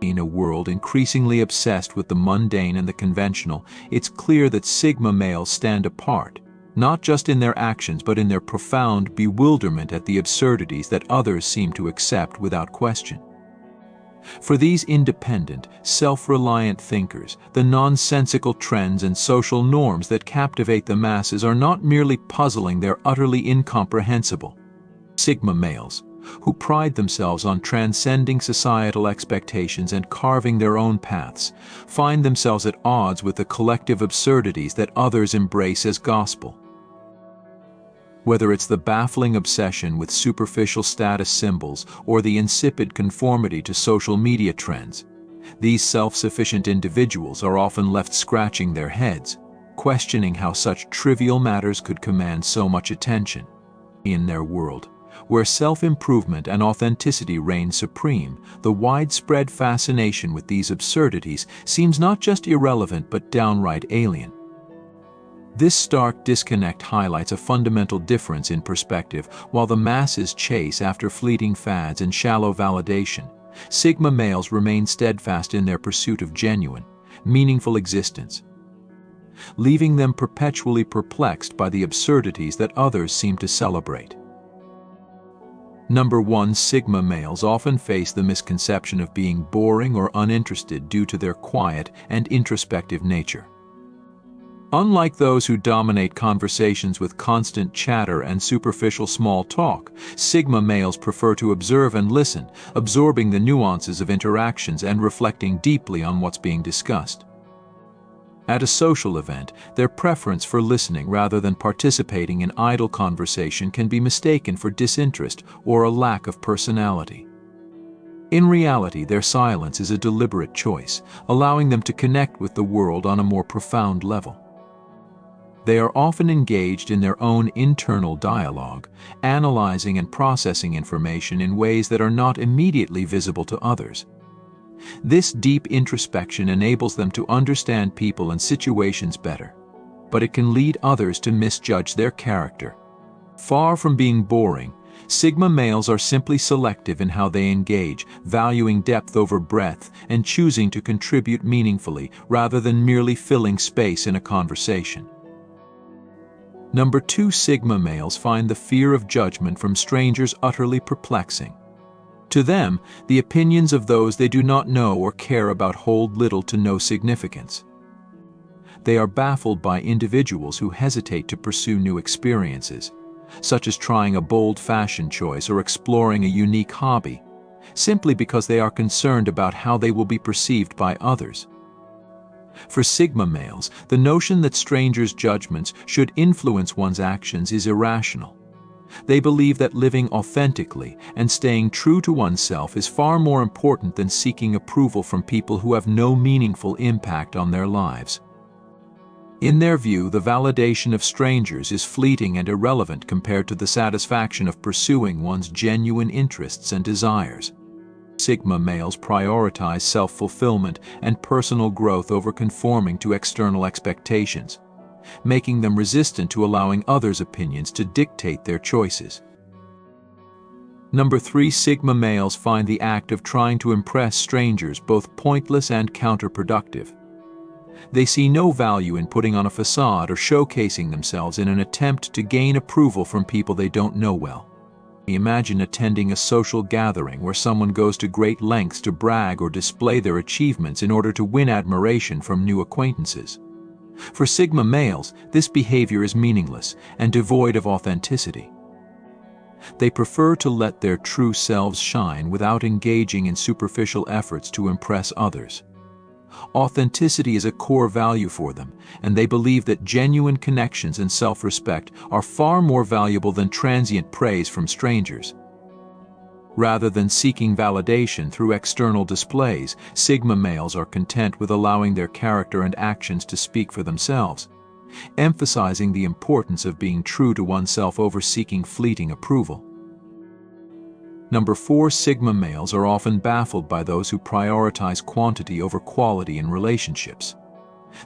In a world increasingly obsessed with the mundane and the conventional, it's clear that Sigma males stand apart, not just in their actions but in their profound bewilderment at the absurdities that others seem to accept without question. For these independent, self-reliant thinkers, the nonsensical trends and social norms that captivate the masses are not merely puzzling, they're utterly incomprehensible. Sigma males, who pride themselves on transcending societal expectations and carving their own paths, find themselves at odds with the collective absurdities that others embrace as gospel. Whether it's the baffling obsession with superficial status symbols or the insipid conformity to social media trends, these self-sufficient individuals are often left scratching their heads, questioning how such trivial matters could command so much attention. In their world, where self-improvement and authenticity reign supreme, the widespread fascination with these absurdities seems not just irrelevant but downright alien. This stark disconnect highlights a fundamental difference in perspective. While the masses chase after fleeting fads and shallow validation, Sigma males remain steadfast in their pursuit of genuine, meaningful existence, leaving them perpetually perplexed by the absurdities that others seem to celebrate. Number 1. Sigma males often face the misconception of being boring or uninterested due to their quiet and introspective nature. Unlike those who dominate conversations with constant chatter and superficial small talk, Sigma males prefer to observe and listen, absorbing the nuances of interactions and reflecting deeply on what's being discussed. At a social event, their preference for listening rather than participating in idle conversation can be mistaken for disinterest or a lack of personality. In reality, their silence is a deliberate choice, allowing them to connect with the world on a more profound level. They are often engaged in their own internal dialogue, analyzing and processing information in ways that are not immediately visible to others. This deep introspection enables them to understand people and situations better, but it can lead others to misjudge their character. Far from being boring, Sigma males are simply selective in how they engage, valuing depth over breadth and choosing to contribute meaningfully rather than merely filling space in a conversation. Number 2. Sigma males find the fear of judgment from strangers utterly perplexing. To them, the opinions of those they do not know or care about hold little to no significance. They are baffled by individuals who hesitate to pursue new experiences, such as trying a bold fashion choice or exploring a unique hobby, simply because they are concerned about how they will be perceived by others. For Sigma males, the notion that strangers' judgments should influence one's actions is irrational. They believe that living authentically and staying true to oneself is far more important than seeking approval from people who have no meaningful impact on their lives. In their view, the validation of strangers is fleeting and irrelevant compared to the satisfaction of pursuing one's genuine interests and desires. Sigma males prioritize self-fulfillment and personal growth over conforming to external expectations, making them resistant to allowing others' opinions to dictate their choices. Number 3. Sigma males find the act of trying to impress strangers both pointless and counterproductive. They see no value in putting on a facade or showcasing themselves in an attempt to gain approval from people they don't know well. Imagine attending a social gathering where someone goes to great lengths to brag or display their achievements in order to win admiration from new acquaintances. For Sigma males, this behavior is meaningless and devoid of authenticity. They prefer to let their true selves shine without engaging in superficial efforts to impress others. Authenticity is a core value for them, and they believe that genuine connections and self-respect are far more valuable than transient praise from strangers. Rather than seeking validation through external displays, Sigma males are content with allowing their character and actions to speak for themselves, emphasizing the importance of being true to oneself over seeking fleeting approval. Number 4. Sigma males are often baffled by those who prioritize quantity over quality in relationships.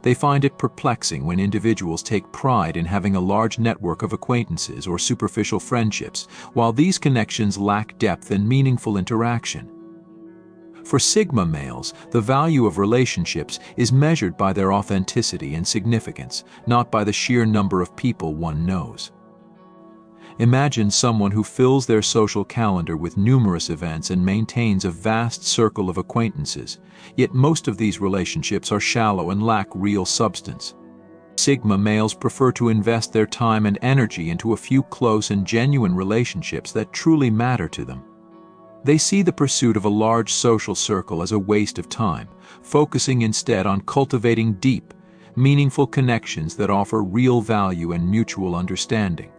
They find it perplexing when individuals take pride in having a large network of acquaintances or superficial friendships, while these connections lack depth and meaningful interaction. For Sigma males, the value of relationships is measured by their authenticity and significance, not by the sheer number of people one knows. Imagine someone who fills their social calendar with numerous events and maintains a vast circle of acquaintances, yet most of these relationships are shallow and lack real substance. Sigma males prefer to invest their time and energy into a few close and genuine relationships that truly matter to them. They see the pursuit of a large social circle as a waste of time, focusing instead on cultivating deep, meaningful connections that offer real value and mutual understanding.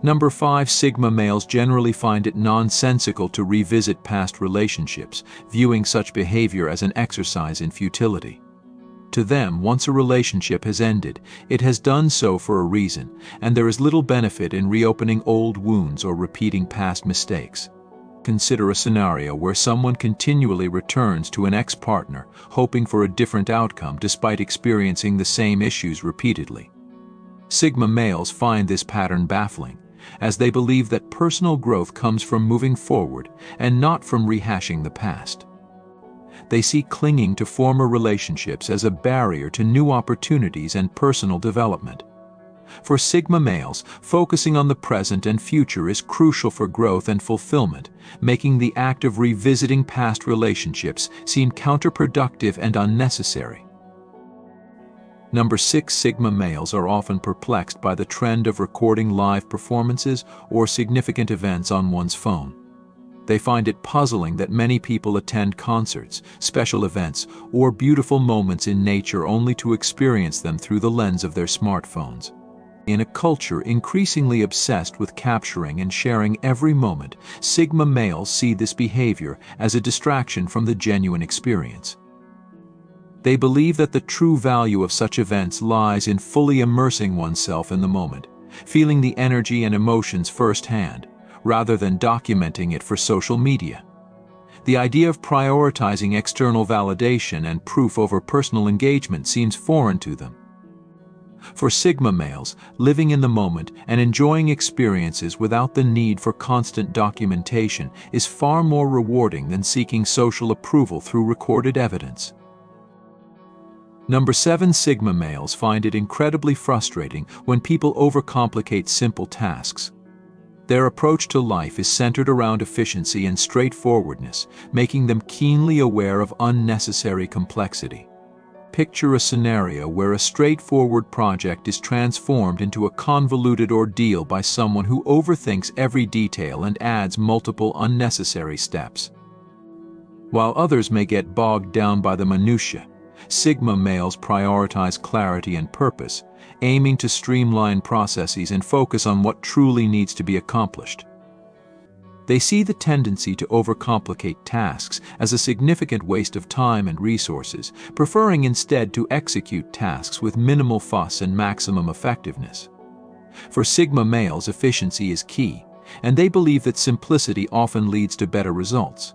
Number 5. Sigma males generally find it nonsensical to revisit past relationships, viewing such behavior as an exercise in futility. To them, once a relationship has ended, it has done so for a reason, and there is little benefit in reopening old wounds or repeating past mistakes. Consider a scenario where someone continually returns to an ex-partner, hoping for a different outcome despite experiencing the same issues repeatedly. Sigma males find this pattern baffling, as they believe that personal growth comes from moving forward and not from rehashing the past. They see clinging to former relationships as a barrier to new opportunities and personal development. For Sigma males, focusing on the present and future is crucial for growth and fulfillment, making the act of revisiting past relationships seem counterproductive and unnecessary. Number 6. Sigma males are often perplexed by the trend of recording live performances or significant events on one's phone. They find it puzzling that many people attend concerts, special events, or beautiful moments in nature only to experience them through the lens of their smartphones. In a culture increasingly obsessed with capturing and sharing every moment, Sigma males see this behavior as a distraction from the genuine experience. They believe that the true value of such events lies in fully immersing oneself in the moment, feeling the energy and emotions firsthand, rather than documenting it for social media. The idea of prioritizing external validation and proof over personal engagement seems foreign to them. For Sigma males, living in the moment and enjoying experiences without the need for constant documentation is far more rewarding than seeking social approval through recorded evidence. Number 7. Sigma males find it incredibly frustrating when people overcomplicate simple tasks. Their approach to life is centered around efficiency and straightforwardness, making them keenly aware of unnecessary complexity. Picture a scenario where a straightforward project is transformed into a convoluted ordeal by someone who overthinks every detail and adds multiple unnecessary steps. While others may get bogged down by the minutiae, Sigma males prioritize clarity and purpose, aiming to streamline processes and focus on what truly needs to be accomplished. They see the tendency to overcomplicate tasks as a significant waste of time and resources, preferring instead to execute tasks with minimal fuss and maximum effectiveness. For Sigma males, efficiency is key, and they believe that simplicity often leads to better results.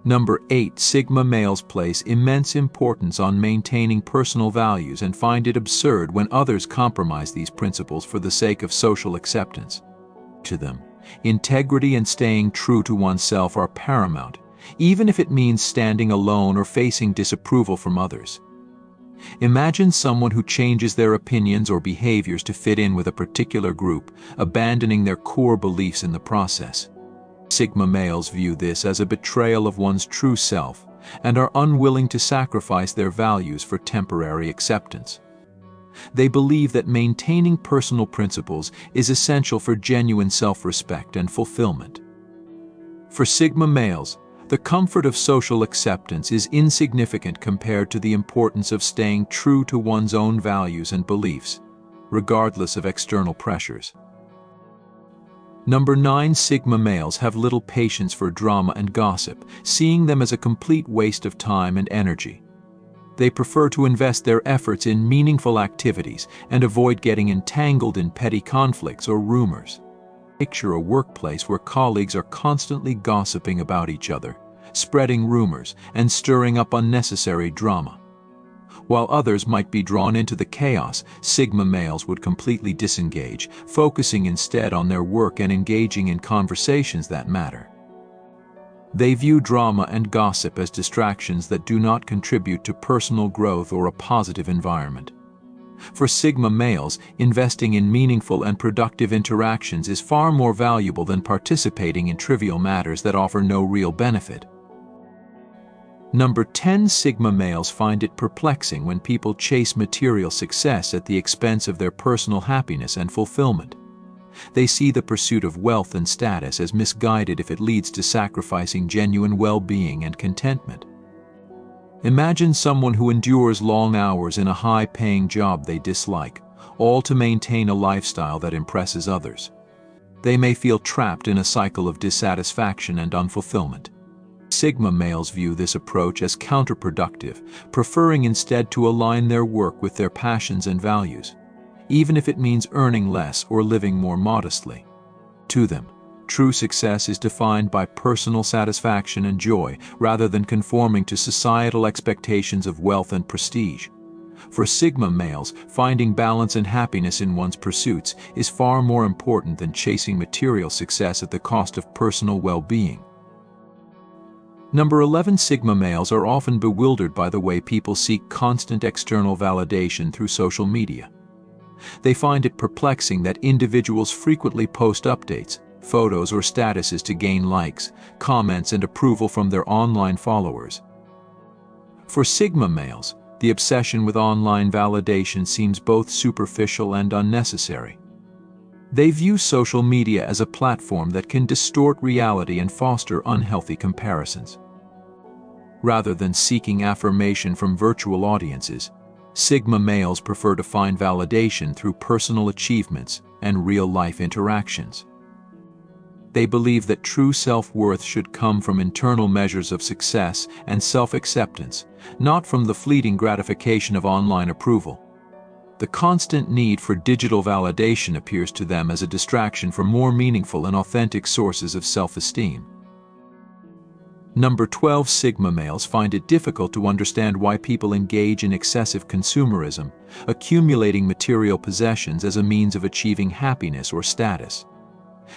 Number 8. Sigma males place immense importance on maintaining personal values and find it absurd when others compromise these principles for the sake of social acceptance. To them, integrity and staying true to oneself are paramount, even if it means standing alone or facing disapproval from others. Imagine someone who changes their opinions or behaviors to fit in with a particular group, abandoning their core beliefs in the process. Sigma males view this as a betrayal of one's true self and are unwilling to sacrifice their values for temporary acceptance. They believe that maintaining personal principles is essential for genuine self-respect and fulfillment. For Sigma males, the comfort of social acceptance is insignificant compared to the importance of staying true to one's own values and beliefs, regardless of external pressures. Number 9. Sigma males have little patience for drama and gossip, seeing them as a complete waste of time and energy. They prefer to invest their efforts in meaningful activities and avoid getting entangled in petty conflicts or rumors. Picture a workplace where colleagues are constantly gossiping about each other, spreading rumors, and stirring up unnecessary drama. While others might be drawn into the chaos, Sigma males would completely disengage, focusing instead on their work and engaging in conversations that matter. They view drama and gossip as distractions that do not contribute to personal growth or a positive environment. For Sigma males, investing in meaningful and productive interactions is far more valuable than participating in trivial matters that offer no real benefit. Number 10. Sigma males find it perplexing when people chase material success at the expense of their personal happiness and fulfillment. They see the pursuit of wealth and status as misguided if it leads to sacrificing genuine well-being and contentment. Imagine someone who endures long hours in a high-paying job they dislike, all to maintain a lifestyle that impresses others. They may feel trapped in a cycle of dissatisfaction and unfulfillment. Sigma males view this approach as counterproductive, preferring instead to align their work with their passions and values, even if it means earning less or living more modestly. To them, true success is defined by personal satisfaction and joy rather than conforming to societal expectations of wealth and prestige. For Sigma males, finding balance and happiness in one's pursuits is far more important than chasing material success at the cost of personal well-being. Number 11. Sigma males are often bewildered by the way people seek constant external validation through social media. They find it perplexing that individuals frequently post updates, photos, or statuses to gain likes, comments, and approval from their online followers. For Sigma males, the obsession with online validation seems both superficial and unnecessary. They view social media as a platform that can distort reality and foster unhealthy comparisons. Rather than seeking affirmation from virtual audiences, Sigma males prefer to find validation through personal achievements and real-life interactions. They believe that true self-worth should come from internal measures of success and self-acceptance, not from the fleeting gratification of online approval. The constant need for digital validation appears to them as a distraction from more meaningful and authentic sources of self-esteem. Number 12. Sigma males find it difficult to understand why people engage in excessive consumerism, accumulating material possessions as a means of achieving happiness or status.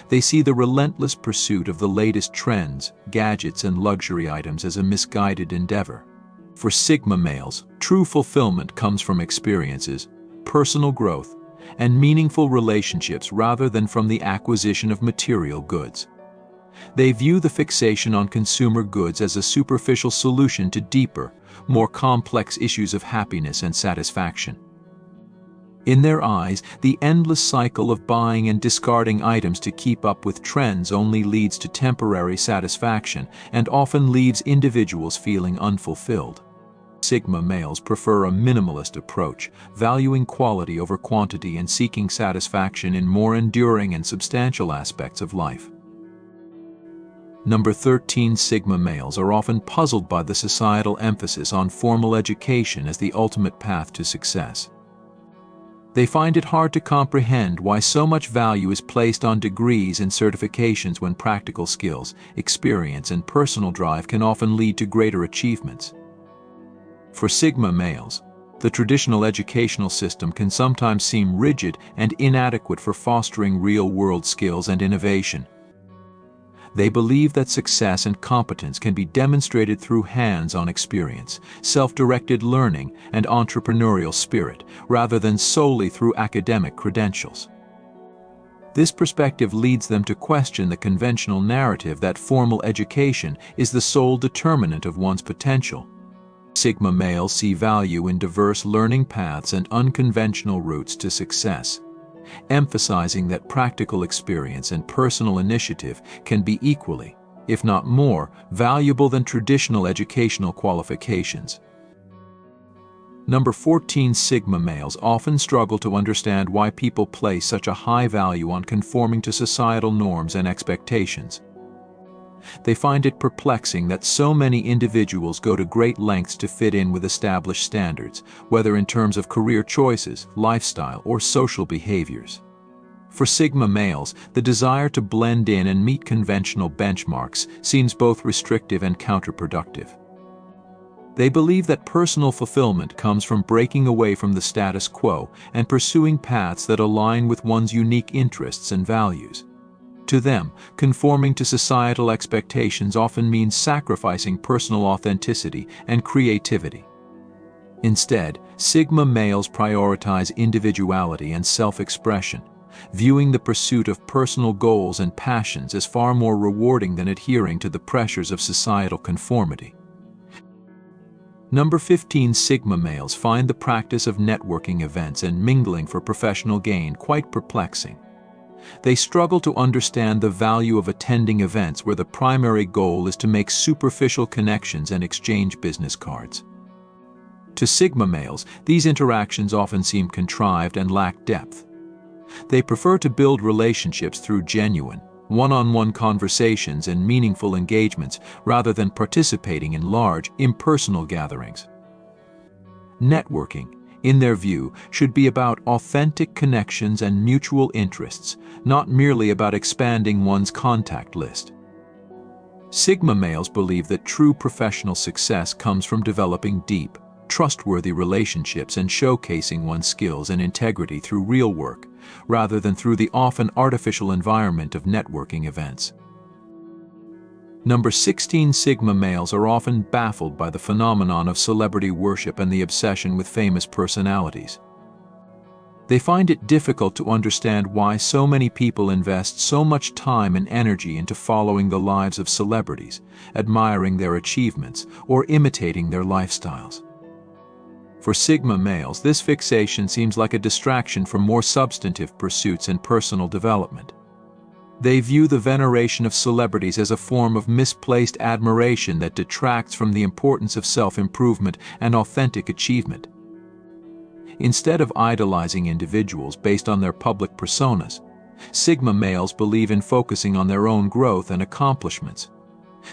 They see the relentless pursuit of the latest trends, gadgets, and luxury items as a misguided endeavor. For Sigma males, true fulfillment comes from experiences, personal growth, and meaningful relationships rather than from the acquisition of material goods. They view the fixation on consumer goods as a superficial solution to deeper, more complex issues of happiness and satisfaction. In their eyes, the endless cycle of buying and discarding items to keep up with trends only leads to temporary satisfaction and often leaves individuals feeling unfulfilled. Sigma males prefer a minimalist approach, valuing quality over quantity and seeking satisfaction in more enduring and substantial aspects of life. Number 13. Sigma males are often puzzled by the societal emphasis on formal education as the ultimate path to success. They find it hard to comprehend why so much value is placed on degrees and certifications when practical skills, experience, and personal drive can often lead to greater achievements. For Sigma males, the traditional educational system can sometimes seem rigid and inadequate for fostering real-world skills and innovation. They believe that success and competence can be demonstrated through hands-on experience, self-directed learning, and entrepreneurial spirit, rather than solely through academic credentials. This perspective leads them to question the conventional narrative that formal education is the sole determinant of one's potential. Sigma males see value in diverse learning paths and unconventional routes to success, emphasizing that practical experience and personal initiative can be equally, if not more, valuable than traditional educational qualifications. Number 14. Sigma males often struggle to understand why people place such a high value on conforming to societal norms and expectations. They find it perplexing that so many individuals go to great lengths to fit in with established standards, whether in terms of career choices, lifestyle, or social behaviors. For Sigma males, the desire to blend in and meet conventional benchmarks seems both restrictive and counterproductive. They believe that personal fulfillment comes from breaking away from the status quo and pursuing paths that align with one's unique interests and values. To them, conforming to societal expectations often means sacrificing personal authenticity and creativity. Instead, Sigma males prioritize individuality and self-expression, viewing the pursuit of personal goals and passions as far more rewarding than adhering to the pressures of societal conformity. Number 15. Sigma males find the practice of networking events and mingling for professional gain quite perplexing. They struggle to understand the value of attending events where the primary goal is to make superficial connections and exchange business cards. To Sigma males, these interactions often seem contrived and lack depth. They prefer to build relationships through genuine, one-on-one conversations and meaningful engagements rather than participating in large, impersonal gatherings. Networking, in their view, should be about authentic connections and mutual interests, not merely about expanding one's contact list. Sigma males believe that true professional success comes from developing deep, trustworthy relationships and showcasing one's skills and integrity through real work, rather than through the often artificial environment of networking events. Number 16. Sigma males are often baffled by the phenomenon of celebrity worship and the obsession with famous personalities. They find it difficult to understand why so many people invest so much time and energy into following the lives of celebrities, admiring their achievements, or imitating their lifestyles. For Sigma males, this fixation seems like a distraction from more substantive pursuits and personal development. They view the veneration of celebrities as a form of misplaced admiration that detracts from the importance of self-improvement and authentic achievement. Instead of idolizing individuals based on their public personas, Sigma males believe in focusing on their own growth and accomplishments.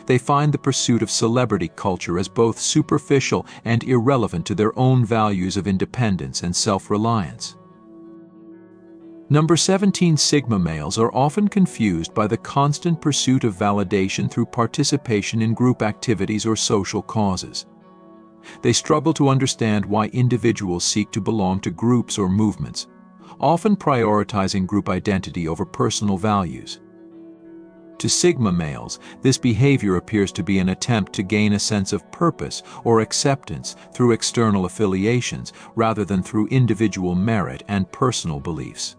They find the pursuit of celebrity culture as both superficial and irrelevant to their own values of independence and self-reliance. Number 17. Sigma males are often confused by the constant pursuit of validation through participation in group activities or social causes. They struggle to understand why individuals seek to belong to groups or movements, often prioritizing group identity over personal values. To Sigma males, this behavior appears to be an attempt to gain a sense of purpose or acceptance through external affiliations rather than through individual merit and personal beliefs.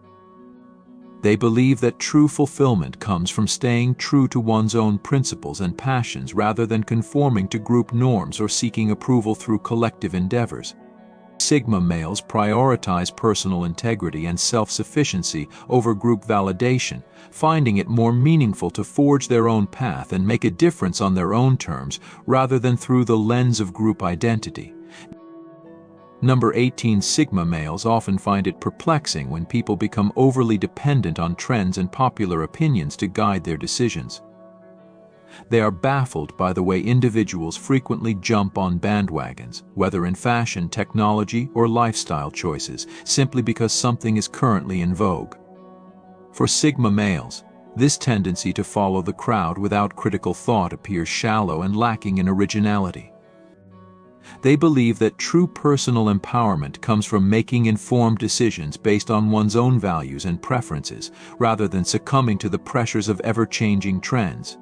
They believe that true fulfillment comes from staying true to one's own principles and passions rather than conforming to group norms or seeking approval through collective endeavors. Sigma males prioritize personal integrity and self-sufficiency over group validation, finding it more meaningful to forge their own path and make a difference on their own terms rather than through the lens of group identity. Number 18. Sigma males often find it perplexing when people become overly dependent on trends and popular opinions to guide their decisions. They are baffled by the way individuals frequently jump on bandwagons, whether in fashion, technology, or lifestyle choices, simply because something is currently in vogue. For Sigma males, this tendency to follow the crowd without critical thought appears shallow and lacking in originality. They believe that true personal empowerment comes from making informed decisions based on one's own values and preferences, rather than succumbing to the pressures of ever-changing trends.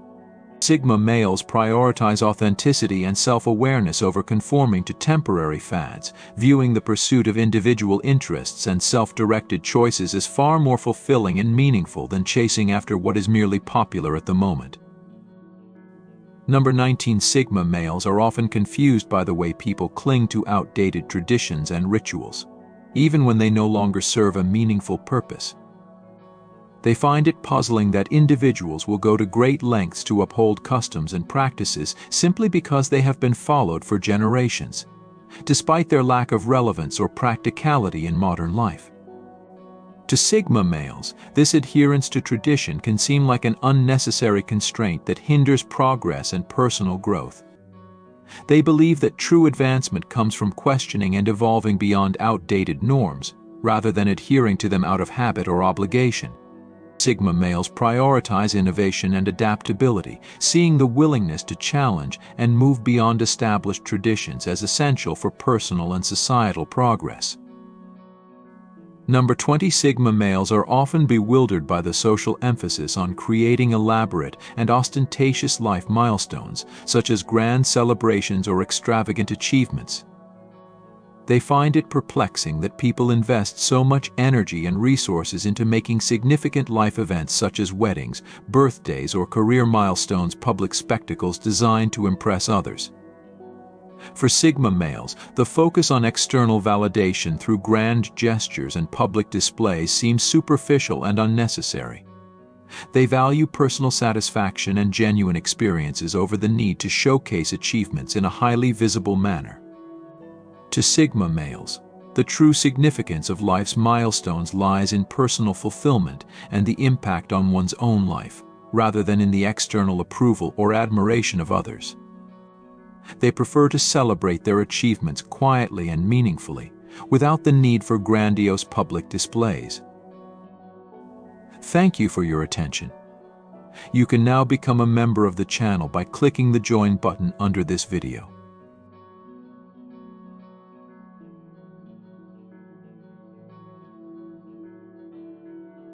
Sigma males prioritize authenticity and self-awareness over conforming to temporary fads, viewing the pursuit of individual interests and self-directed choices as far more fulfilling and meaningful than chasing after what is merely popular at the moment. Number 19. Sigma males are often confused by the way people cling to outdated traditions and rituals, even when they no longer serve a meaningful purpose. They find it puzzling that individuals will go to great lengths to uphold customs and practices simply because they have been followed for generations, despite their lack of relevance or practicality in modern life. To Sigma males, this adherence to tradition can seem like an unnecessary constraint that hinders progress and personal growth. They believe that true advancement comes from questioning and evolving beyond outdated norms, rather than adhering to them out of habit or obligation. Sigma males prioritize innovation and adaptability, seeing the willingness to challenge and move beyond established traditions as essential for personal and societal progress. Number 20. Sigma males are often bewildered by the social emphasis on creating elaborate and ostentatious life milestones, such as grand celebrations or extravagant achievements. They find it perplexing that people invest so much energy and resources into making significant life events such as weddings, birthdays, or career milestones public spectacles designed to impress others. For Sigma males, the focus on external validation through grand gestures and public displays seems superficial and unnecessary. They value personal satisfaction and genuine experiences over the need to showcase achievements in a highly visible manner. To Sigma males, the true significance of life's milestones lies in personal fulfillment and the impact on one's own life, rather than in the external approval or admiration of others. They prefer to celebrate their achievements quietly and meaningfully, without the need for grandiose public displays. Thank you for your attention. You can now become a member of the channel by clicking the Join button under this video.